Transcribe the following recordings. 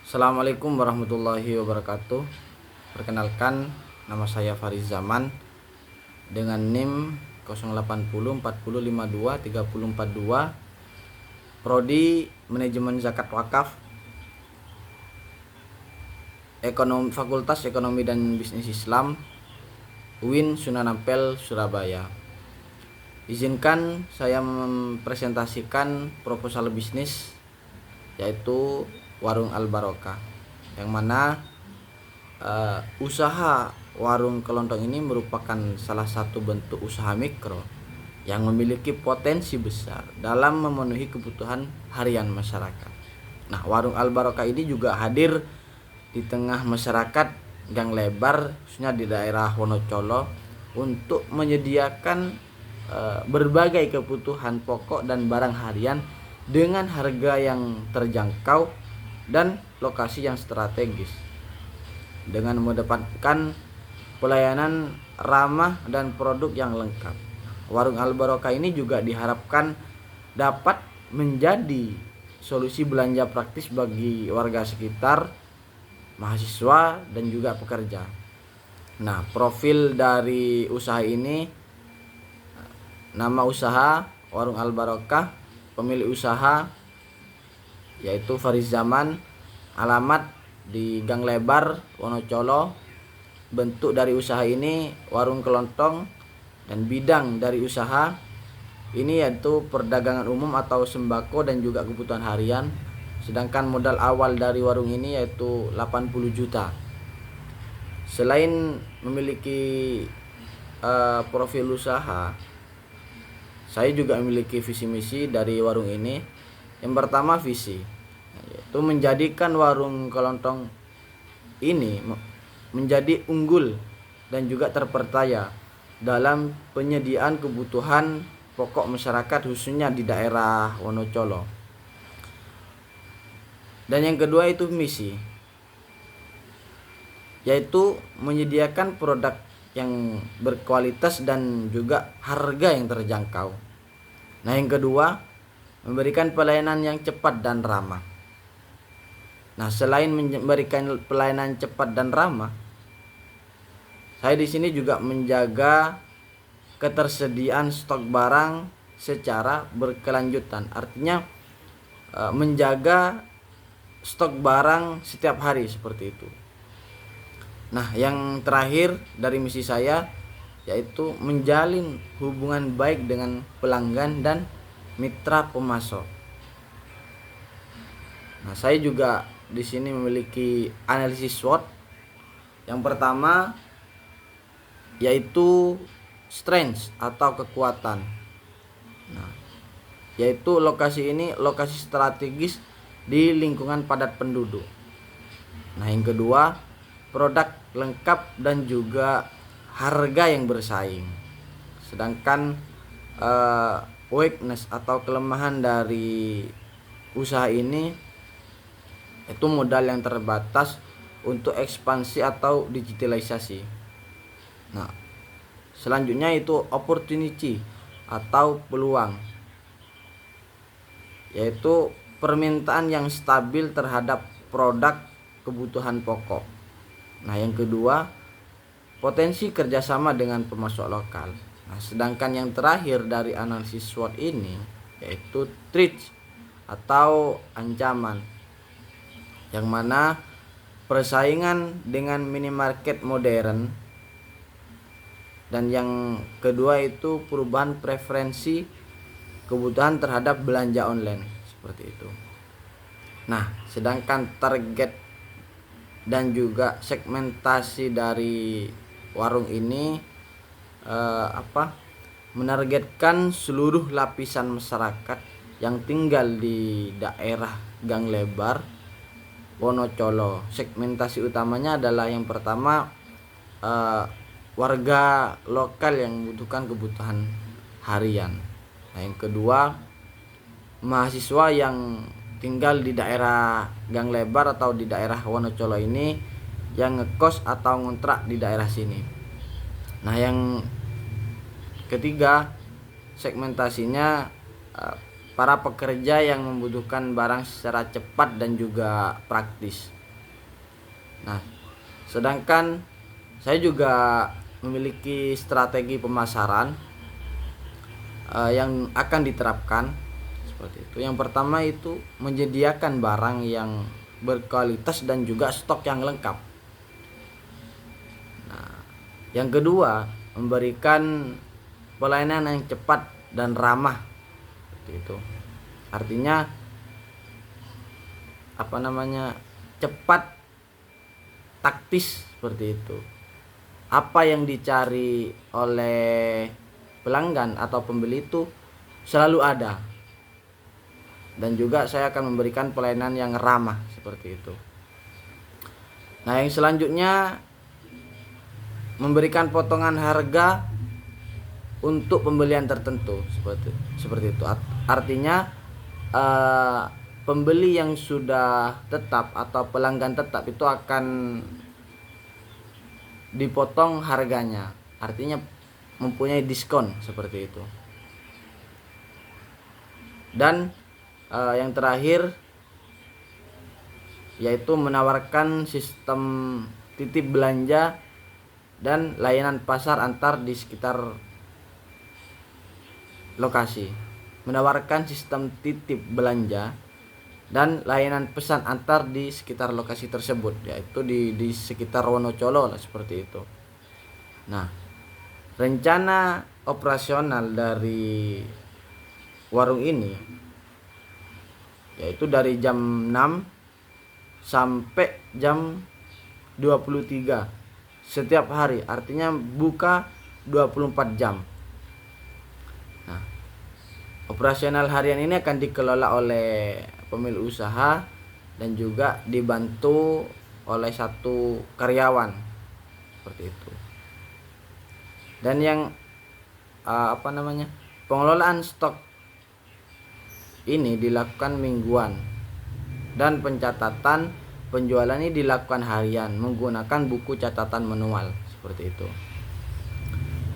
Assalamualaikum warahmatullahi wabarakatuh. Perkenalkan, nama saya Fariz Zaman dengan NIM 08040523042, Prodi Manajemen Zakat Wakaf, Fakultas Ekonomi dan Bisnis Islam, UIN Sunan Ampel, Surabaya. Izinkan saya mempresentasikan proposal bisnis, yaitu Warung Al Barokah, yang mana usaha warung kelontong ini merupakan salah satu bentuk usaha mikro yang memiliki potensi besar dalam memenuhi kebutuhan harian masyarakat. Nah, Warung Al Barokah ini juga hadir di tengah masyarakat Gang Lebar, khususnya di daerah Wonocolo, untuk menyediakan berbagai kebutuhan pokok dan barang harian dengan harga yang terjangkau dan lokasi yang strategis, dengan mengedepankan pelayanan ramah dan produk yang lengkap. Warung Al Barokah ini juga diharapkan dapat menjadi solusi belanja praktis bagi warga sekitar, mahasiswa, dan juga pekerja. Nah, profil dari usaha ini: nama usaha Warung Al Barokah, pemilik usaha yaitu Fariz Zaman, alamat di Gang Lebar, Wonocolo. Bentuk dari usaha ini warung kelontong, dan bidang dari usaha ini yaitu perdagangan umum atau sembako dan juga kebutuhan harian. Sedangkan modal awal dari warung ini yaitu 80 juta. Selain memiliki profil usaha, saya juga memiliki visi misi dari warung ini. Yang pertama, visi, yaitu menjadikan warung kelontong ini menjadi unggul dan juga terpercaya dalam penyediaan kebutuhan pokok masyarakat, khususnya di daerah Wonocolo. Dan yang kedua itu misi, yaitu menyediakan produk yang berkualitas dan juga harga yang terjangkau. Nah, yang kedua, memberikan pelayanan yang cepat dan ramah. Nah, selain memberikan pelayanan cepat dan ramah, saya di sini juga menjaga ketersediaan stok barang secara berkelanjutan. Artinya menjaga stok barang setiap hari seperti itu. Nah, yang terakhir dari misi saya yaitu menjalin hubungan baik dengan pelanggan dan mitra pemasok. Nah, saya juga di sini memiliki analisis SWOT. Yang pertama yaitu strength atau kekuatan. Nah, yaitu lokasi ini lokasi strategis di lingkungan padat penduduk. Nah, yang kedua, produk lengkap dan juga harga yang bersaing. Sedangkan weakness atau kelemahan dari usaha ini itu modal yang terbatas untuk ekspansi atau digitalisasi. Nah, selanjutnya itu opportunity atau peluang, yaitu permintaan yang stabil terhadap produk kebutuhan pokok. Nah, yang kedua, potensi kerjasama dengan pemasok lokal. Nah, sedangkan yang terakhir dari analisis SWOT ini yaitu threat atau ancaman, yang mana persaingan dengan minimarket modern, dan yang kedua itu perubahan preferensi kebutuhan terhadap belanja online seperti itu. Nah, sedangkan target dan juga segmentasi dari warung ini menargetkan seluruh lapisan masyarakat yang tinggal di daerah Gang Lebar, Wonocolo. Segmentasi utamanya adalah yang pertama warga lokal yang membutuhkan kebutuhan harian. Nah, yang kedua, mahasiswa yang tinggal di daerah Gang Lebar atau di daerah Wonocolo ini yang ngekos atau ngontrak di daerah sini. Nah, yang ketiga, segmentasinya para pekerja yang membutuhkan barang secara cepat dan juga praktis. Nah, sedangkan saya juga memiliki strategi pemasaran yang akan diterapkan seperti itu. Yang pertama itu menyediakan barang yang berkualitas dan juga stok yang lengkap. Nah, yang kedua, memberikan pelayanan yang cepat dan ramah seperti itu. Artinya cepat, taktis seperti itu. Apa yang dicari oleh pelanggan atau pembeli itu selalu ada. Dan juga saya akan memberikan pelayanan yang ramah seperti itu. Nah, yang selanjutnya memberikan potongan harga untuk pembelian tertentu seperti itu. Artinya pembeli yang sudah tetap atau pelanggan tetap itu akan dipotong harganya, artinya mempunyai diskon seperti itu. Dan yang terakhir yaitu menawarkan sistem titip belanja dan layanan pasar antar di sekitar lokasi. Menawarkan sistem titip belanja dan layanan pesan antar di sekitar lokasi tersebut, yaitu di sekitar Wonocolo lah, seperti itu. Nah, rencana operasional dari warung ini yaitu dari jam 6 sampai jam 23 setiap hari, artinya buka 24 jam. Nah, operasional harian ini akan dikelola oleh pemilik usaha dan juga dibantu oleh satu karyawan seperti itu. Dan yang pengelolaan stok ini dilakukan mingguan dan pencatatan penjualan ini dilakukan harian menggunakan buku catatan manual seperti itu.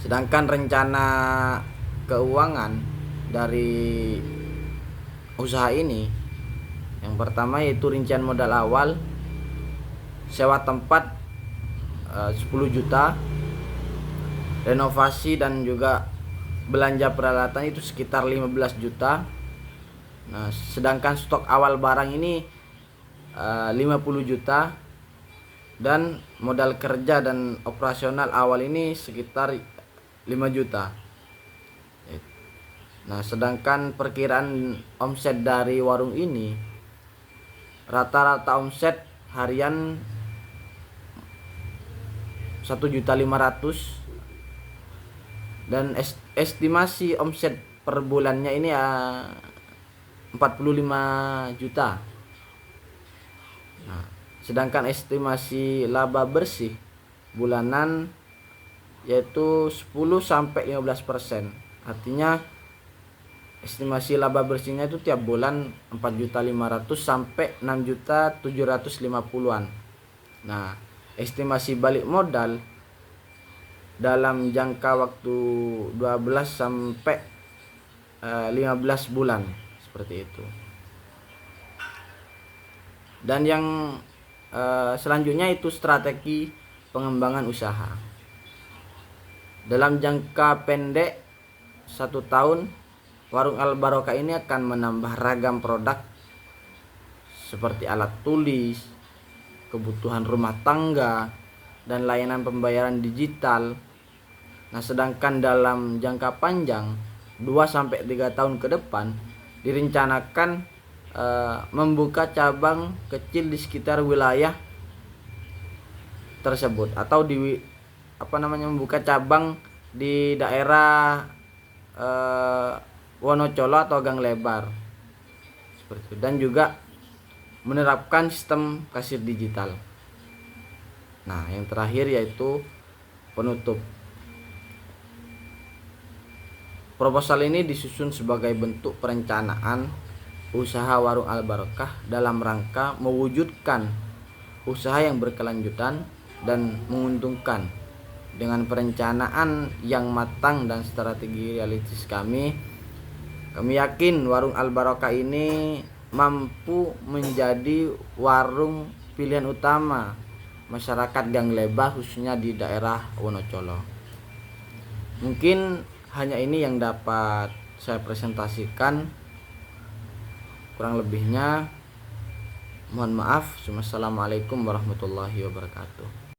Sedangkan rencana keuangan dari usaha ini, yang pertama yaitu rincian modal awal sewa tempat 10 juta, renovasi dan juga belanja peralatan itu sekitar 15 juta. Nah, sedangkan stok awal barang ini 50 juta dan modal kerja dan operasional awal ini sekitar 5 juta. Nah, sedangkan perkiraan omset dari warung ini, rata-rata omset harian 1.500.000 dan estimasi omset per bulannya ini 45 juta. Nah, sedangkan estimasi laba bersih bulanan yaitu 10-15%. Artinya estimasi laba bersihnya itu tiap bulan 4.500.000 sampai 6.750.000-an. Nah, estimasi balik modal dalam jangka waktu 12 sampai 15 bulan seperti itu. Dan yang selanjutnya itu strategi pengembangan usaha. Dalam jangka pendek 1 tahun, warung Al Barokah ini akan menambah ragam produk seperti alat tulis, kebutuhan rumah tangga, dan layanan pembayaran digital. Nah, sedangkan dalam jangka panjang 2-3 tahun ke depan direncanakan membuka cabang kecil di sekitar wilayah tersebut, atau membuka cabang di daerah Wonocolo atau Gang Lebar seperti itu, dan juga menerapkan sistem kasir digital. Nah, yang terakhir yaitu penutup. Proposal ini disusun sebagai bentuk perencanaan usaha warung Al Barokah dalam rangka mewujudkan usaha yang berkelanjutan dan menguntungkan. Dengan perencanaan yang matang dan strategi realistis, kami Kami yakin warung Al Barokah ini mampu menjadi warung pilihan utama masyarakat Gang Lebah, khususnya di daerah Wonocolo. Mungkin hanya ini yang dapat saya presentasikan. Kurang lebihnya mohon maaf. Wassalamualaikum warahmatullahi wabarakatuh.